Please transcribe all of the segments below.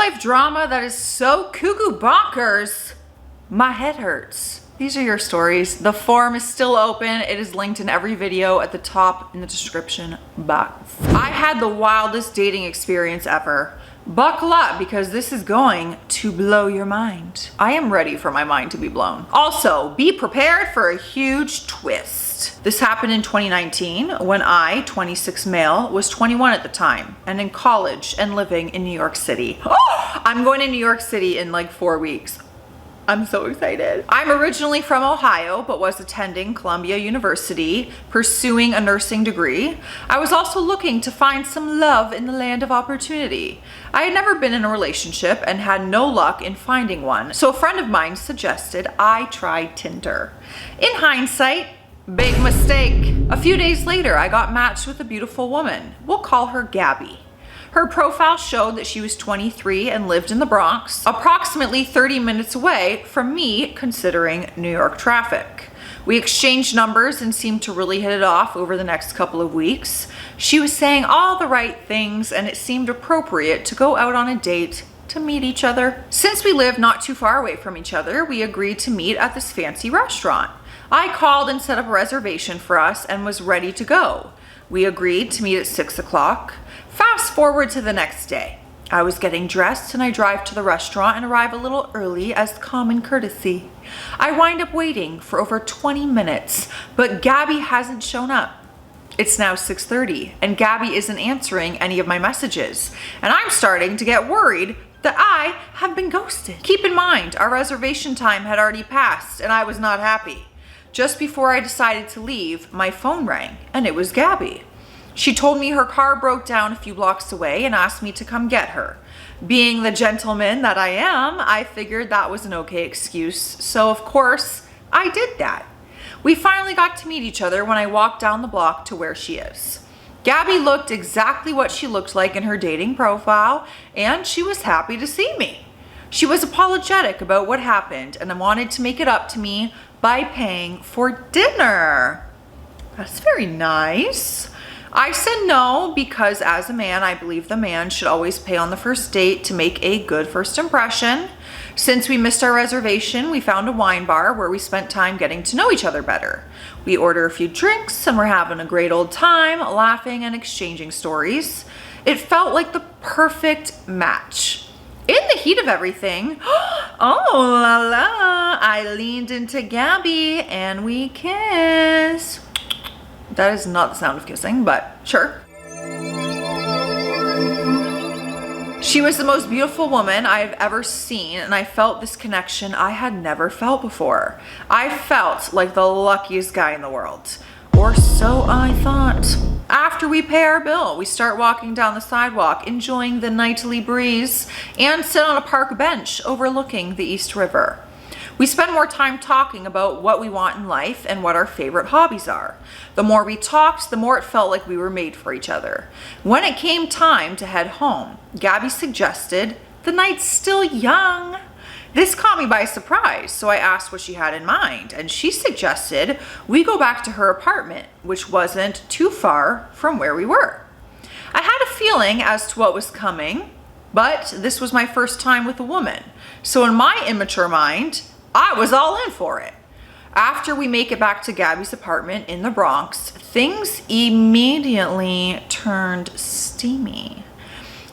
life drama that is so cuckoo bonkers, my head hurts. These are your stories. The form is still open. It is linked in every video at the top in the description box. I had the wildest dating experience ever. Buckle up because this is going to blow your mind. I am ready for my mind to be blown. Also, be prepared for a huge twist. This happened in 2019 when I, 26 male, was 21 at the time and in college and living in New York City. Oh, I'm going to New York City in like 4 weeks. I'm so excited. I'm originally from Ohio, but was attending Columbia University, pursuing a nursing degree. I was also looking to find some love in the land of opportunity. I had never been in a relationship and had no luck in finding one, so a friend of mine suggested I try Tinder. In hindsight, big mistake. A few days later, I got matched with a beautiful woman. We'll call her Gabby. Her profile showed that she was 23 and lived in the Bronx, approximately 30 minutes away from me considering New York traffic. We exchanged numbers and seemed to really hit it off over the next couple of weeks. She was saying all the right things and it seemed appropriate to go out on a date to meet each other. Since we lived not too far away from each other, we agreed to meet at this fancy restaurant. I called and set up a reservation for us and was ready to go. We agreed to meet at 6 o'clock. Fast forward to the next day. I was getting dressed and I drive to the restaurant and arrive a little early as common courtesy. I wind up waiting for over 20 minutes, but Gabby hasn't shown up. It's now 6:30 and Gabby isn't answering any of my messages, and I'm starting to get worried that I have been ghosted. Keep in mind, our reservation time had already passed and I was not happy. Just before I decided to leave, my phone rang and it was Gabby. She told me her car broke down a few blocks away and asked me to come get her. Being the gentleman that I am, I figured that was an okay excuse, so of course, I did that. We finally got to meet each other when I walked down the block to where she is. Gabby looked exactly what she looked like in her dating profile, and she was happy to see me. She was apologetic about what happened and wanted to make it up to me by paying for dinner. That's very nice. I said no because as a man, I believe the man should always pay on the first date to make a good first impression. Since we missed our reservation, we found a wine bar where we spent time getting to know each other better. We ordered a few drinks and we're having a great old time, laughing and exchanging stories. It felt like the perfect match. In the heat of everything, oh la la, I leaned into Gabby and we kissed. That is not the sound of kissing, but sure. She was the most beautiful woman I have ever seen, and I felt this connection I had never felt before. I felt like the luckiest guy in the world, or so I thought. After we pay our bill, we start walking down the sidewalk, enjoying the nightly breeze, and sit on a park bench overlooking the East River. We spend more time talking about what we want in life and what our favorite hobbies are. The more we talked, the more it felt like we were made for each other. When it came time to head home, Gabby suggested, "The night's still young." This caught me by surprise, so I asked what she had in mind, and she suggested we go back to her apartment, which wasn't too far from where we were. I had a feeling as to what was coming, but this was my first time with a woman, so in my immature mind, I was all in for it. After we make it back to Gabby's apartment in the Bronx, things immediately turned steamy.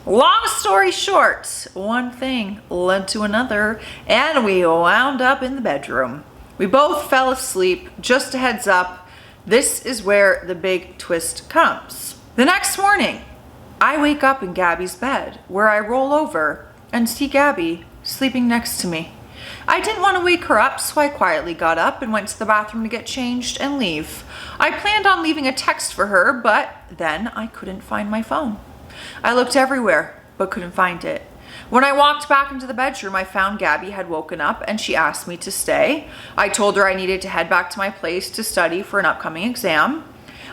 Long story short, one thing led to another, and we wound up in the bedroom. We both fell asleep. Just a heads up, this is where the big twist comes. The next morning, I wake up in Gabby's bed, where I roll over and see Gabby sleeping next to me. I didn't want to wake her up, so I quietly got up and went to the bathroom to get changed and leave. I planned on leaving a text for her, but then I couldn't find my phone. I looked everywhere, but couldn't find it. When I walked back into the bedroom, I found Gabby had woken up and she asked me to stay. I told her I needed to head back to my place to study for an upcoming exam.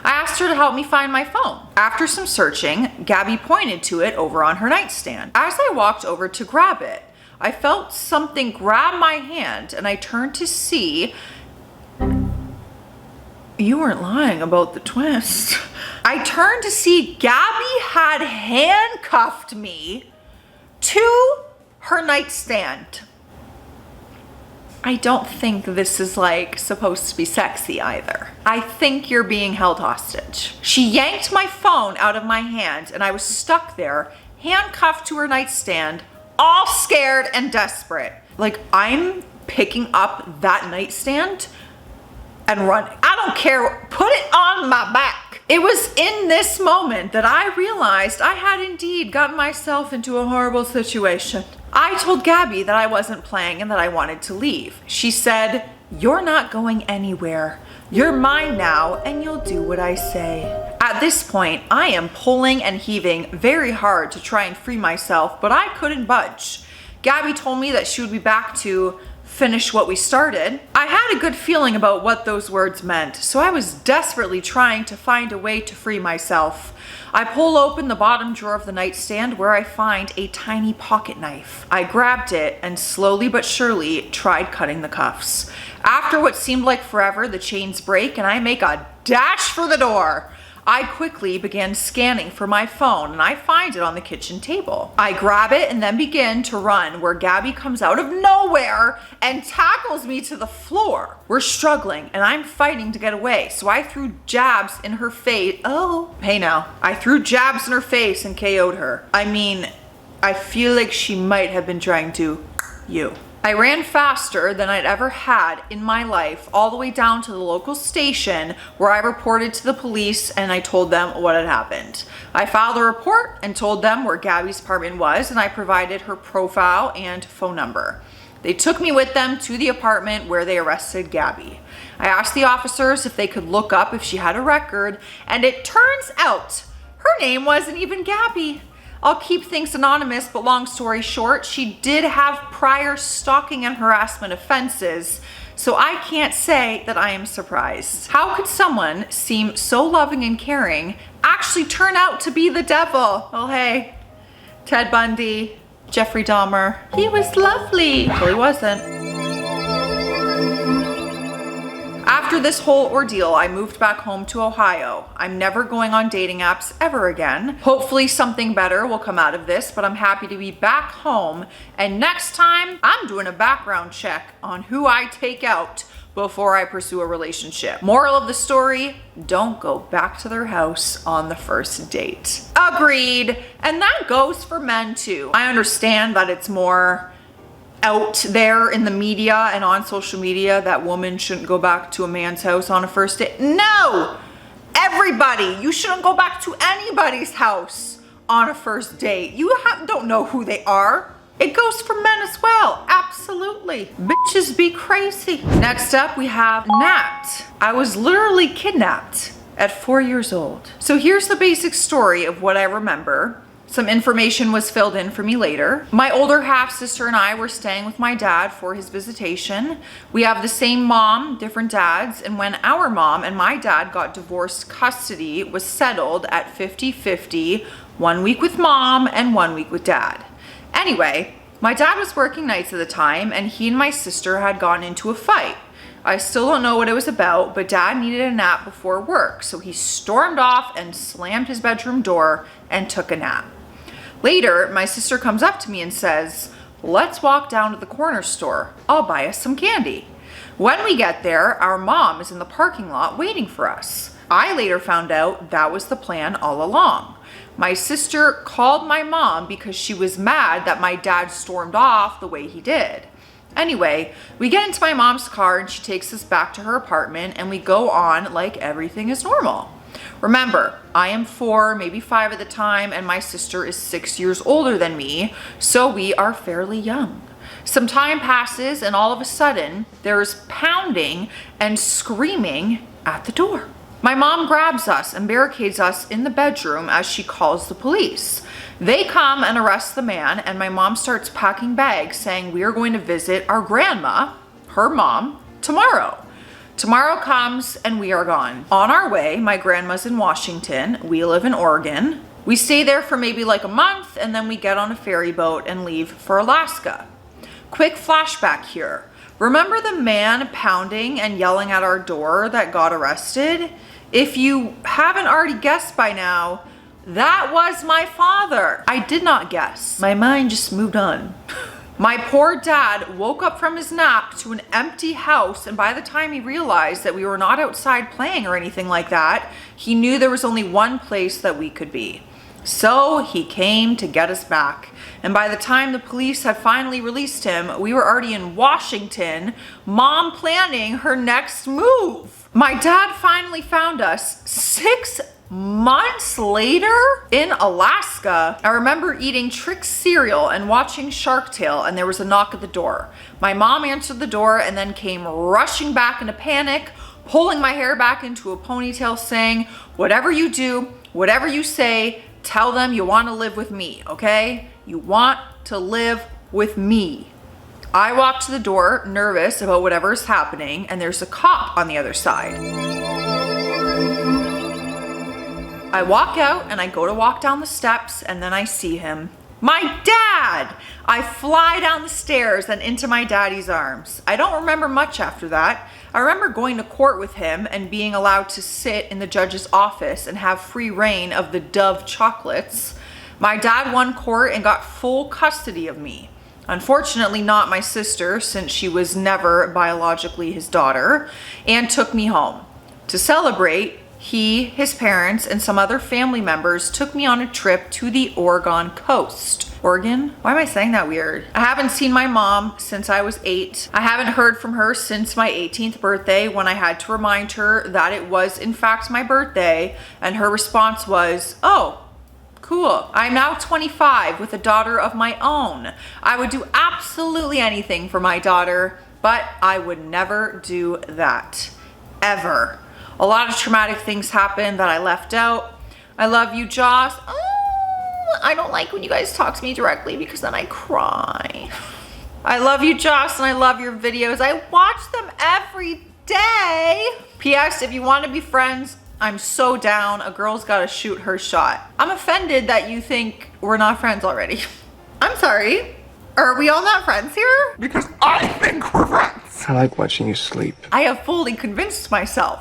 I asked her to help me find my phone. After some searching, Gabby pointed to it over on her nightstand. As I walked over to grab it, I felt something grab my hand and I turned to see you weren't lying about the twist. I turned to see Gabby had handcuffed me to her nightstand. I don't think this is like supposed to be sexy either. I think you're being held hostage. She yanked my phone out of my hand and I was stuck there, handcuffed to her nightstand, all scared and desperate. Like, I'm picking up that nightstand and running. I don't care, put it on my back. It was in this moment that I realized I had indeed gotten myself into a horrible situation. I told Gabby that I wasn't playing and that I wanted to leave. She said, "You're not going anywhere. You're mine now and you'll do what I say." At this point, I am pulling and heaving very hard to try and free myself, but I couldn't budge. Gabby told me that she would be back to finish what we started. I had a good feeling about what those words meant, so I was desperately trying to find a way to free myself. I pull open the bottom drawer of the nightstand where I find a tiny pocket knife. I grabbed it and slowly but surely tried cutting the cuffs. After what seemed like forever, the chains break and I make a dash for the door. I quickly began scanning for my phone and I find it on the kitchen table. I grab it and then begin to run where Gabby comes out of nowhere and tackles me to the floor. We're struggling and I'm fighting to get away, so I threw jabs in her face. Oh, hey now. I threw jabs in her face and KO'd her. I mean, I feel like she might have been trying to you. I ran faster than I'd ever had in my life, all the way down to the local station where I reported to the police and I told them what had happened. I filed a report and told them where Gabby's apartment was and I provided her profile and phone number. They took me with them to the apartment where they arrested Gabby. I asked the officers if they could look up if she had a record, and it turns out her name wasn't even Gabby. I'll keep things anonymous, but long story short, she did have prior stalking and harassment offenses, so I can't say that I am surprised. How could someone seem so loving and caring actually turn out to be the devil? Well, hey, Ted Bundy, Jeffrey Dahmer, he was lovely. Well, he wasn't. After this whole ordeal, I moved back home to Ohio. I'm never going on dating apps ever again. Hopefully something better will come out of this, but I'm happy to be back home. And next time, I'm doing a background check on who I take out before I pursue a relationship. Moral of the story, don't go back to their house on the first date. Agreed. And that goes for men too. I understand that it's more out there in the media and on social media that women shouldn't go back to a man's house on a first date. No! Everybody, you shouldn't go back to anybody's house on a first date. You don't know who they are. It goes for men as well, absolutely. Bitches be crazy. Next up, we have Nat. I was literally kidnapped at 4 years old. So here's the basic story of what I remember. Some information was filled in for me later. My older half sister and I were staying with my dad for his visitation. We have the same mom, different dads, and when our mom and my dad got divorced, custody was settled at 50-50, 1 week with mom and 1 week with dad. Anyway, my dad was working nights at the time and he and my sister had gotten into a fight. I still don't know what it was about, but dad needed a nap before work, so he stormed off and slammed his bedroom door and took a nap. Later, my sister comes up to me and says, "Let's walk down to the corner store. I'll buy us some candy." When we get there, our mom is in the parking lot waiting for us. I later found out that was the plan all along. My sister called my mom because she was mad that my dad stormed off the way he did. Anyway, we get into my mom's car and she takes us back to her apartment and we go on like everything is normal. Remember, I am 4, maybe 5 at the time, and my sister is 6 years older than me, so we are fairly young. Some time passes and all of a sudden, there's pounding and screaming at the door. My mom grabs us and barricades us in the bedroom as she calls the police. They come and arrest the man, and my mom starts packing bags saying we are going to visit our grandma, her mom, tomorrow. Tomorrow comes and we are gone. On our way, my grandma's in Washington. We live in Oregon. We stay there for maybe like a month and then we get on a ferry boat and leave for Alaska. Quick flashback here. Remember the man pounding and yelling at our door that got arrested? If you haven't already guessed by now, that was my father. I did not guess. My mind just moved on. My poor dad woke up from his nap to an empty house, and by the time he realized that we were not outside playing or anything like that, he knew there was only one place that we could be. So he came to get us back. And by the time the police had finally released him, we were already in Washington, Mom planning her next move. My dad finally found us 6 months later in Alaska. I remember eating Trix cereal and watching Shark Tale, and there was a knock at the door. My mom answered the door and then came rushing back in a panic, pulling my hair back into a ponytail, saying, "Whatever you do, whatever you say, tell them you want to live with me, okay? You want to live with me." I walk to the door, nervous about whatever's happening, and there's a cop on the other side. I walk out and I go to walk down the steps, and then I see him. My dad! I fly down the stairs and into my daddy's arms. I don't remember much after that. I remember going to court with him and being allowed to sit in the judge's office and have free reign of the Dove chocolates. My dad won court and got full custody of me. Unfortunately, not my sister, since she was never biologically his daughter, and took me home. To celebrate, he, his parents, and some other family members took me on a trip to the Oregon coast. Oregon? Why am I saying that weird? I haven't seen my mom since I was 8. I haven't heard from her since my 18th birthday, when I had to remind her that it was in fact my birthday, and her response was, "Oh, cool. I'm now 25 with a daughter of my own. I would do absolutely anything for my daughter, but I would never do that. Ever." A lot of traumatic things happened that I left out. I love you, Joss. I don't like when you guys talk to me directly because then I cry. I love you, Joss, and I love your videos. I watch them every day. P.S. If you want to be friends, I'm so down. A girl's got to shoot her shot. I'm offended that you think we're not friends already. I'm sorry. Are we all not friends here? Because I think we're friends. I like watching you sleep. I have fully convinced myself.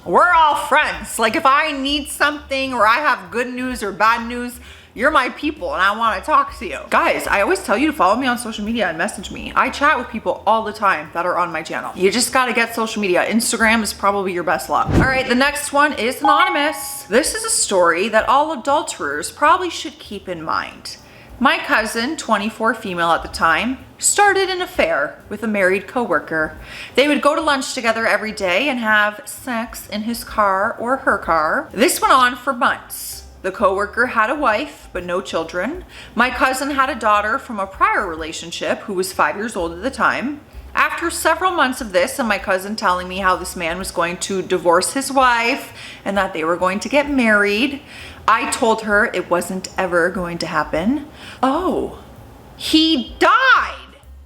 We're all friends. Like, if I need something or I have good news or bad news, you're my people and I want to talk to you. Guys, I always tell you to follow me on social media and message me. I chat with people all the time that are on my channel. You just got to get social media. Instagram is probably your best luck. All right, the next one is anonymous. This is a story that all adulterers probably should keep in mind. My cousin, 24 female at the time, started an affair with a married coworker. They would go to lunch together every day and have sex in his car or her car. This went on for months. The coworker had a wife, but no children. My cousin had a daughter from a prior relationship who was 5 years old at the time. After several months of this, and my cousin telling me how this man was going to divorce his wife and that they were going to get married, I told her it wasn't ever going to happen. Oh, he died.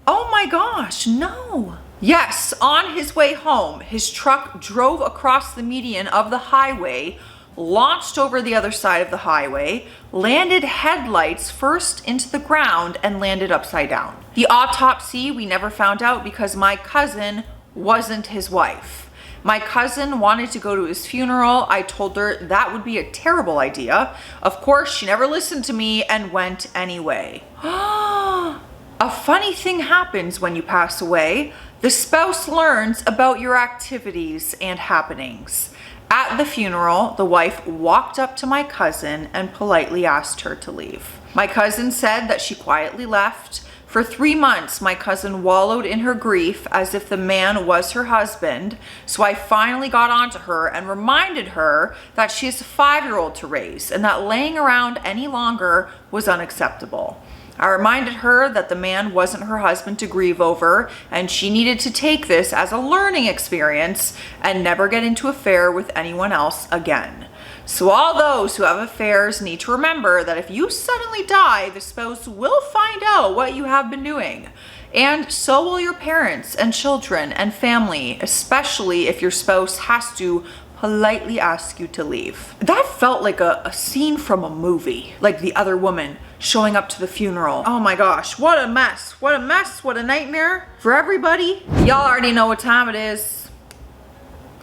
Oh my gosh, no. Yes, on his way home, his truck drove across the median of the highway, launched over the other side of the highway, landed headlights first into the ground, and landed upside down. The autopsy we never found out because my cousin wasn't his wife. My cousin wanted to go to his funeral. I told her that would be a terrible idea. Of course, she never listened to me and went anyway. A funny thing happens when you pass away. The spouse learns about your activities and happenings. At the funeral, the wife walked up to my cousin and politely asked her to leave. My cousin said that she quietly left. For 3 months, my cousin wallowed in her grief as if the man was her husband, so I finally got onto her and reminded her that she is a 5-year-old to raise and that laying around any longer was unacceptable. I reminded her that the man wasn't her husband to grieve over, and she needed to take this as a learning experience and never get into an affair with anyone else again. So all those who have affairs need to remember that if you suddenly die, the spouse will find out what you have been doing. And so will your parents and children and family, especially if your spouse has to politely ask you to leave. That felt like a scene from a movie, like the other woman showing up to the funeral. Oh my gosh, what a mess. What a mess, what a nightmare for everybody. Y'all already know what time it is.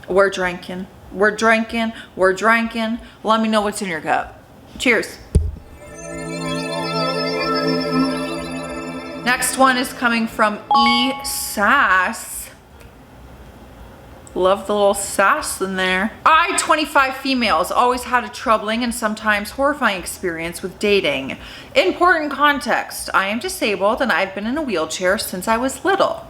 We're drinking. We're drinking. We're drinking. Let me know what's in your cup. Cheers. Next one is coming from E Sass. Love the little sass in there. I, 25 females, always had a troubling and sometimes horrifying experience with dating. Important context, I am disabled and I've been in a wheelchair since I was little.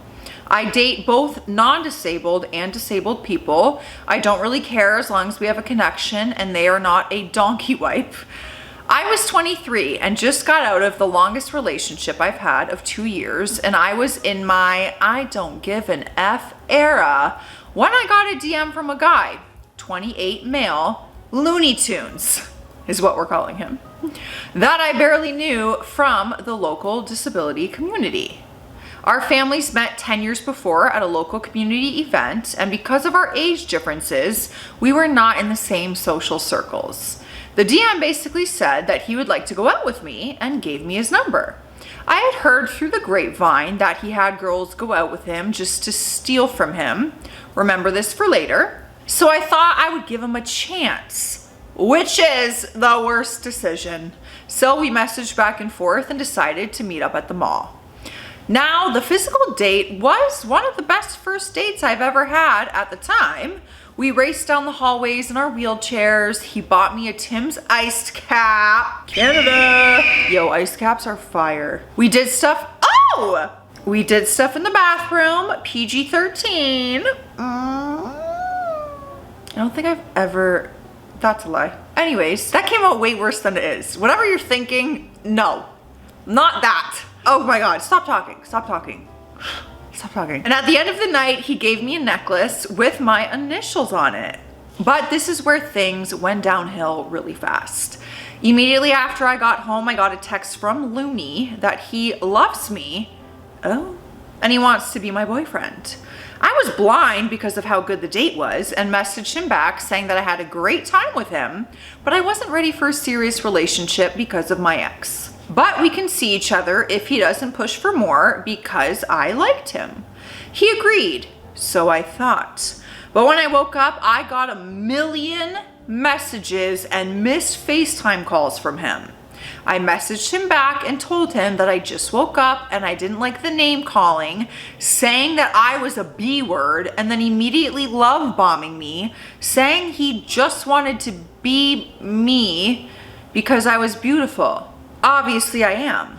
I date both non-disabled and disabled people. I don't really care as long as we have a connection and they are not a donkey wipe. I was 23 and just got out of the longest relationship I've had of 2 years, and I was in my I don't give an F era when I got a DM from a guy, 28 male, Looney Tunes is what we're calling him, that I barely knew from the local disability community. Our families met 10 years before at a local community event, and because of our age differences, we were not in the same social circles. The DM basically said that he would like to go out with me and gave me his number. I had heard through the grapevine that he had girls go out with him just to steal from him. Remember this for later. So I thought I would give him a chance, which is the worst decision. So we messaged back and forth and decided to meet up at the mall. Now, the physical date was one of the best first dates I've ever had at the time. We raced down the hallways in our wheelchairs. He bought me a Tim's iced cap. Canada! Yo, ice caps are fire. We did stuff in the bathroom, PG-13. I don't think I've ever, that's a lie. Anyways, that came out way worse than it is. Whatever you're thinking, no, not that. Oh my God, stop talking, stop talking. Stop talking. And at the end of the night, he gave me a necklace with my initials on it. But this is where things went downhill really fast. Immediately after I got home, I got a text from Looney that he loves me. Oh, and he wants to be my boyfriend. I was blind because of how good the date was and messaged him back saying that I had a great time with him, but I wasn't ready for a serious relationship because of my ex. But we can see each other if he doesn't push for more because I liked him. He agreed, so I thought. But when I woke up, I got a million messages and missed FaceTime calls from him. I messaged him back and told him that I just woke up and I didn't like the name calling, saying that I was a B word, and then immediately love bombing me, saying he just wanted to be me because I was beautiful. Obviously I am.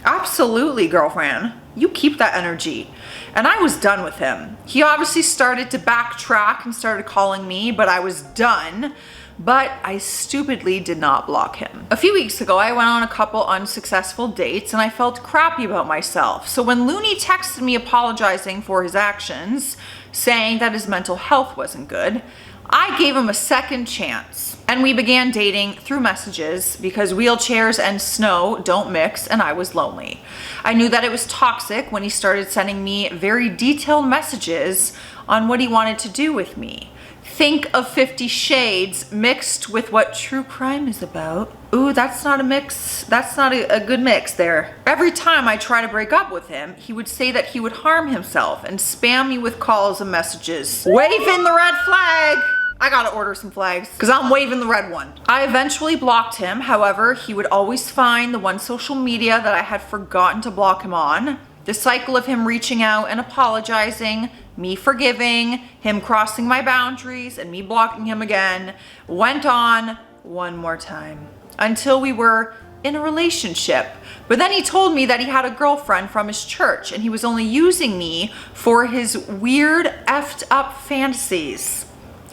Absolutely, girlfriend. You keep that energy. And I was done with him. He obviously started to backtrack and started calling me, but I was done. But I stupidly did not block him. A few weeks ago, I went on a couple unsuccessful dates and I felt crappy about myself. So when Looney texted me apologizing for his actions, saying that his mental health wasn't good, I gave him a second chance. And we began dating through messages because wheelchairs and snow don't mix and I was lonely. I knew that it was toxic when he started sending me very detailed messages on what he wanted to do with me. Think of 50 Shades mixed with what true crime is about. Ooh, that's not a mix. That's not a good mix there. Every time I try to break up with him, he would say that he would harm himself and spam me with calls and messages. Waving the red flag. I gotta order some flags because I'm waving the red one. I eventually blocked him. However, he would always find the one social media that I had forgotten to block him on. The cycle of him reaching out and apologizing, me forgiving, him crossing my boundaries, and me blocking him again went on one more time until we were in a relationship. But then he told me that he had a girlfriend from his church and he was only using me for his weird effed up fantasies.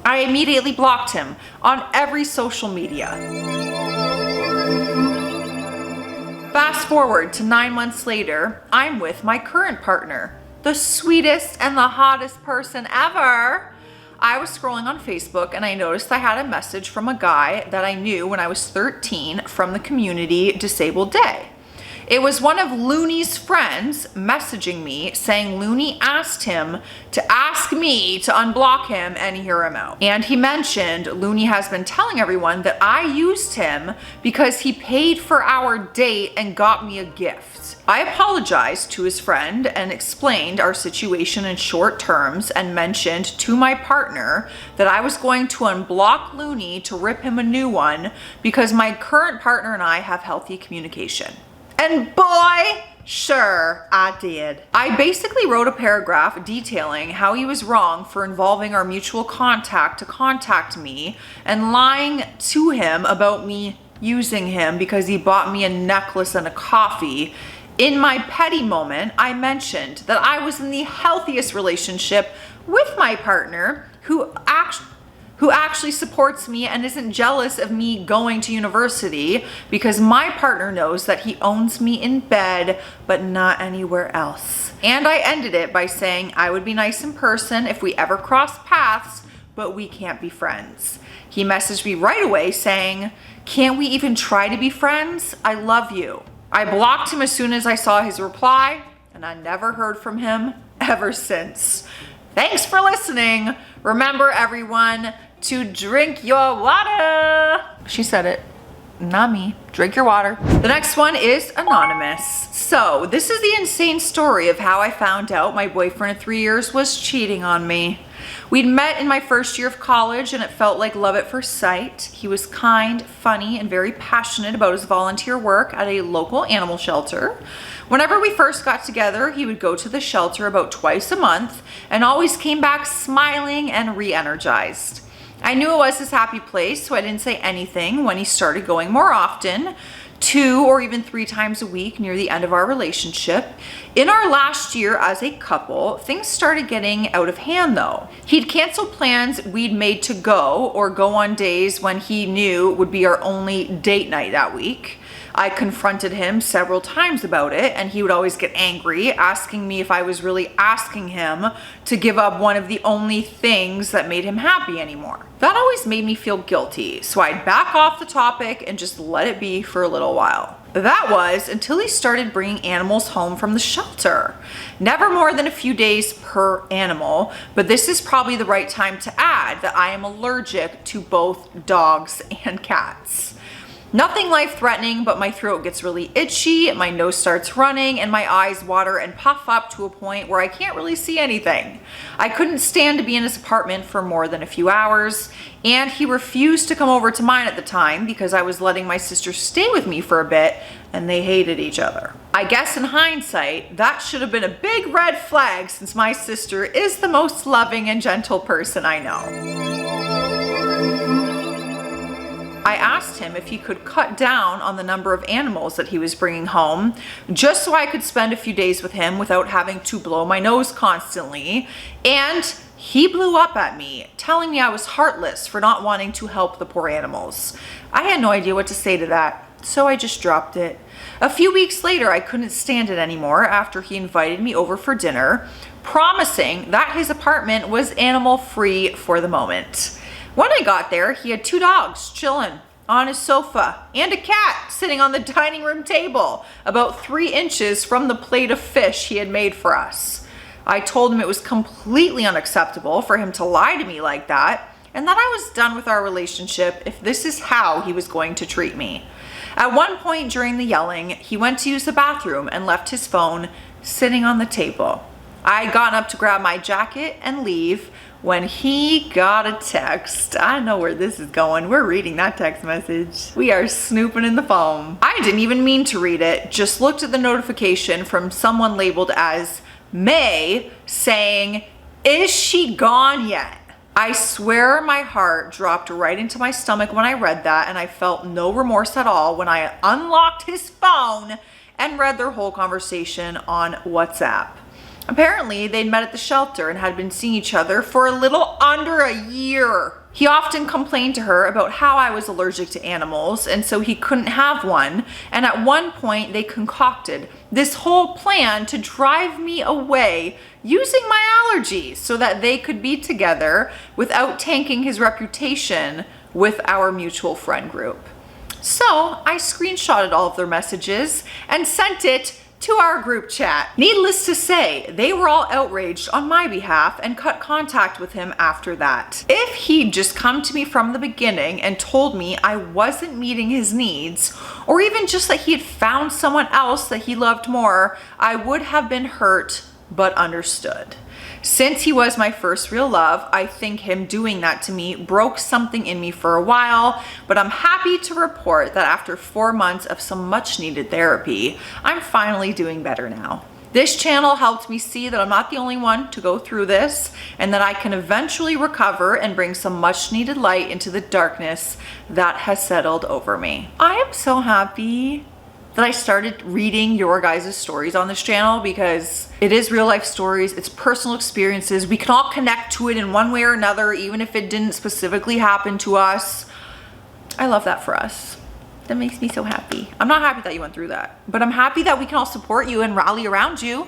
I immediately blocked him on every social media. Fast forward to 9 months later, I'm with my current partner, the sweetest and the hottest person ever. I was scrolling on Facebook and I noticed I had a message from a guy that I knew when I was 13 from the community Disabled Day. It was one of Looney's friends messaging me saying Looney asked him to ask me to unblock him and hear him out. And he mentioned Looney has been telling everyone that I used him because he paid for our date and got me a gift. I apologized to his friend and explained our situation in short terms and mentioned to my partner that I was going to unblock Looney to rip him a new one because my current partner and I have healthy communication. And boy, Sure, I did. I basically wrote a paragraph detailing how he was wrong for involving our mutual contact to contact me and lying to him about me using him because he bought me a necklace and a coffee. In my petty moment, I mentioned that I was in the healthiest relationship with my partner who actually supports me and isn't jealous of me going to university because my partner knows that he owns me in bed but not anywhere else. And I ended it by saying I would be nice in person if we ever cross paths, but we can't be friends. He messaged me right away saying, "Can't we even try to be friends? I love you." I blocked him as soon as I saw his reply, and I never heard from him ever since. Thanks for listening. Remember, everyone, to drink your water. She said it, not me. Drink your water. The next one is anonymous. So this is the insane story of how I found out my boyfriend of 3 years was cheating on me. We'd met in my first year of college and it felt like love at first sight. He was kind, funny, and very passionate about his volunteer work at a local animal shelter. Whenever we first got together, he would go to the shelter about twice a month and always came back smiling and re-energized. I knew it was his happy place, so I didn't say anything when he started going more often, 2 or even 3 times a week near the end of our relationship. In our last year as a couple, things started getting out of hand though. He'd cancel plans we'd made to go or go on days when he knew would be our only date night that week. I confronted him several times about it and he would always get angry, asking me if I was really asking him to give up one of the only things that made him happy anymore. That always made me feel guilty, so I'd back off the topic and just let it be for a little while. That was until he started bringing animals home from the shelter. Never more than a few days per animal, but this is probably the right time to add that I am allergic to both dogs and cats. Nothing life-threatening, but my throat gets really itchy, my nose starts running, and my eyes water and puff up to a point where I can't really see anything. I couldn't stand to be in his apartment for more than a few hours, and he refused to come over to mine at the time because I was letting my sister stay with me for a bit, and they hated each other. I guess in hindsight, that should have been a big red flag since my sister is the most loving and gentle person I know. I asked him if he could cut down on the number of animals that he was bringing home, just so I could spend a few days with him without having to blow my nose constantly. And he blew up at me, telling me I was heartless for not wanting to help the poor animals. I had no idea what to say to that, so I just dropped it. A few weeks later, I couldn't stand it anymore after he invited me over for dinner, promising that his apartment was animal-free for the moment. When I got there, he had 2 dogs chilling on his sofa and a cat sitting on the dining room table about 3 inches from the plate of fish he had made for us. I told him it was completely unacceptable for him to lie to me like that and that I was done with our relationship if this is how he was going to treat me. At one point during the yelling, he went to use the bathroom and left his phone sitting on the table. I had gotten up to grab my jacket and leave when he got a text. I know where this is going. We're reading that text message. We are snooping in the phone. I didn't even mean to read it, just looked at the notification from someone labeled as May saying, "Is she gone yet?" I swear my heart dropped right into my stomach when I read that, and I felt no remorse at all when I unlocked his phone and read their whole conversation on WhatsApp. Apparently, they'd met at the shelter and had been seeing each other for a little under a year. He often complained to her about how I was allergic to animals and so he couldn't have one, and at one point they concocted this whole plan to drive me away using my allergies so that they could be together without tanking his reputation with our mutual friend group. So I screenshotted all of their messages and sent it to our group chat. Needless to say, they were all outraged on my behalf and cut contact with him after that. If he'd just come to me from the beginning and told me I wasn't meeting his needs, or even just that he had found someone else that he loved more, I would have been hurt but understood. Since he was my first real love, I think him doing that to me broke something in me for a while, but I'm happy to report that after 4 months of some much needed therapy, I'm finally doing better now. This channel helped me see that I'm not the only one to go through this, and that I can eventually recover and bring some much needed light into the darkness that has settled over me. I am so happy that I started reading your guys' stories on this channel, because it is real life stories, it's personal experiences. We can all connect to it in one way or another, even if it didn't specifically happen to us. I love that for us. That makes me so happy. I'm not happy that you went through that, but I'm happy that we can all support you and rally around you.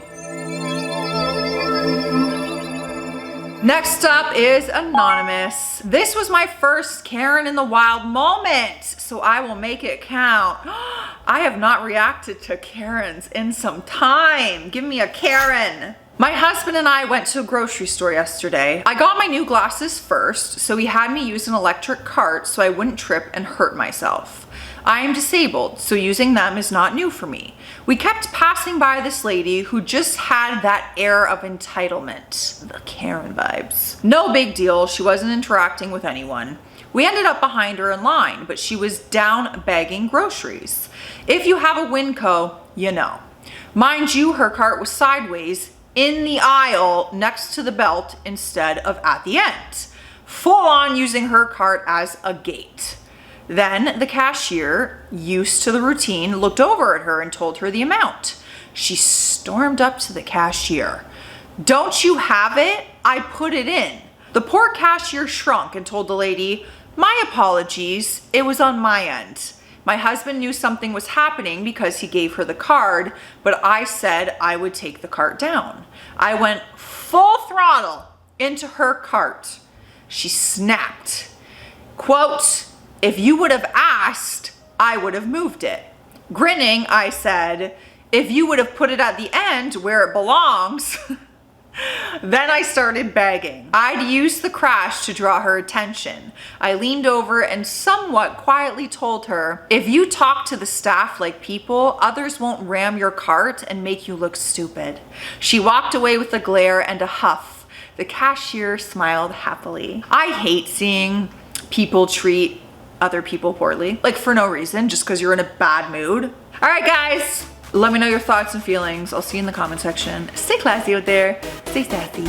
Next up is Anonymous. This was my first Karen in the wild moment, so I will make it count. I have not reacted to Karens in some time. Give me a Karen. My husband and I went to a grocery store yesterday. I got my new glasses first, so he had me use an electric cart so I wouldn't trip and hurt myself. I am disabled, so using them is not new for me. We kept passing by this lady who just had that air of entitlement. The Karen vibes. No big deal, she wasn't interacting with anyone. We ended up behind her in line, but she was down bagging groceries. If you have a Winco, you know. Mind you, her cart was sideways in the aisle next to the belt instead of at the end. Full on using her cart as a gate. Then the cashier, used to the routine, looked over at her and told her the amount. She stormed up to the cashier. "Don't you have it? I put it in." The poor cashier shrunk and told the lady, "My apologies, it was on my end. My husband knew something was happening because he gave her the card, but I said I would take the cart down." I went full throttle into her cart. She snapped. Quote, "If you would have asked, I would have moved it." Grinning, I said, "If you would have put it at the end where it belongs." Then I started begging. I'd used the crash to draw her attention. I leaned over and somewhat quietly told her, "If you talk to the staff like people, others won't ram your cart and make you look stupid." She walked away with a glare and a huff. The cashier smiled happily. I hate seeing people treat other people poorly, like for no reason, just because you're in a bad mood. All right, guys, let me know your thoughts and feelings. I'll see you in the comment section. Stay classy out there. Stay sassy.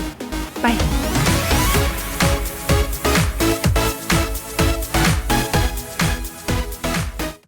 Bye.